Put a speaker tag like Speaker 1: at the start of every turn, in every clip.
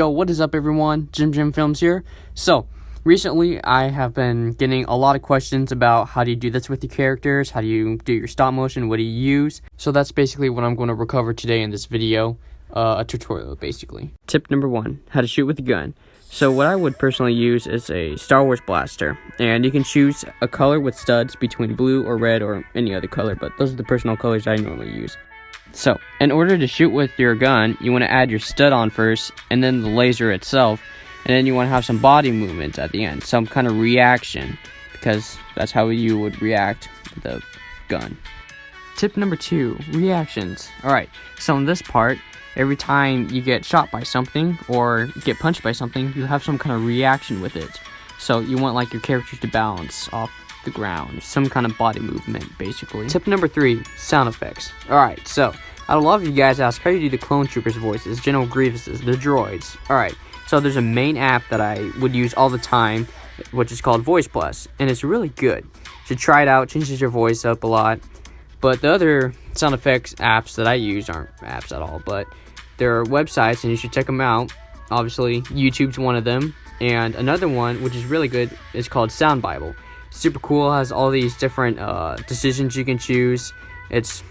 Speaker 1: Yo, what is up everyone? Jim Films here. So, recently I have been getting a lot of questions about how do you do this with your characters, how do you do your stop motion, what do you use? So that's basically what I'm going to recover today in this video, a tutorial basically. Tip number 1, how to shoot with a gun. So what I would personally use is a Star Wars blaster, and you can choose a color with studs between blue or red or any other color, but those are the personal colors I normally use. So, in order to shoot with your gun, you want to add your stud on first, and then the laser itself, and then you want to have some body movement at the end, some kind of reaction, because that's how you would react with the gun. Tip number 2, reactions. Alright, so in this part, every time you get shot by something, or get punched by something, you have some kind of reaction with it. So you want like your characters to bounce off the ground, some kind of body movement basically. Tip number 3, sound effects. Alright, so a lot of you guys ask how you do the clone troopers voices, General Grievous's, the droids. Alright, so there's a main app that I would use all the time, which is called Voice Plus, and it's really good. You should try it out, changes your voice up a lot. But the other sound effects apps that I use aren't apps at all, but they're websites and you should check them out. Obviously, YouTube's one of them, and another one which is really good is called Sound Bible. Super cool, has all these different decisions you can choose. It's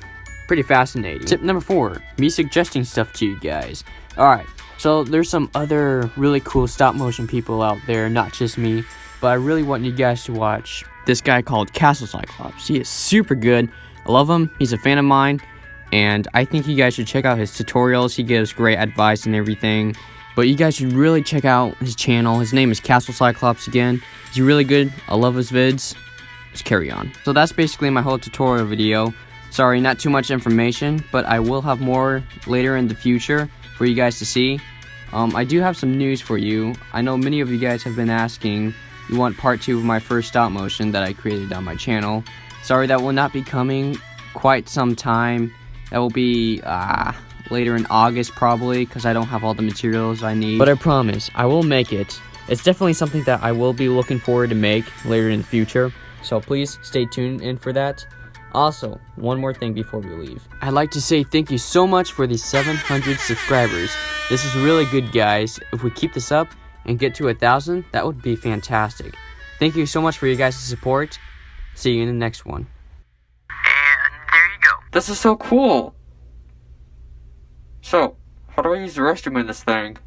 Speaker 1: pretty fascinating. Tip number 4, me suggesting stuff to you guys. Alright, so there's some other really cool stop motion people out there, not just me, but I really want you guys to watch this guy called Castle Cyclops. He is super good. I love him. He's a fan of mine, and I think you guys should check out his tutorials. He gives great advice and everything. But you guys should really check out his channel. His name is Castle Cyclops again. He's really good. I love his vids. Let's carry on. So that's basically my whole tutorial video. Sorry, not too much information, but I will have more later in the future for you guys to see. I do have some news for you. I know many of you guys have been asking, you want part 2 of my first stop motion that I created on my channel. Sorry, that will not be coming quite some time. That will be later in August probably, because I don't have all the materials I need. But I promise, I will make it. It's definitely something that I will be looking forward to make later in the future. So please stay tuned in for that. Also, one more thing before we leave. I'd like to say thank you so much for these 700 subscribers. This is really good, guys. If we keep this up and get to 1,000, that would be fantastic. Thank you so much for your guys' support. See you in the next one.
Speaker 2: And there you go.
Speaker 1: This is so cool. So, how do I use the restroom in this thing?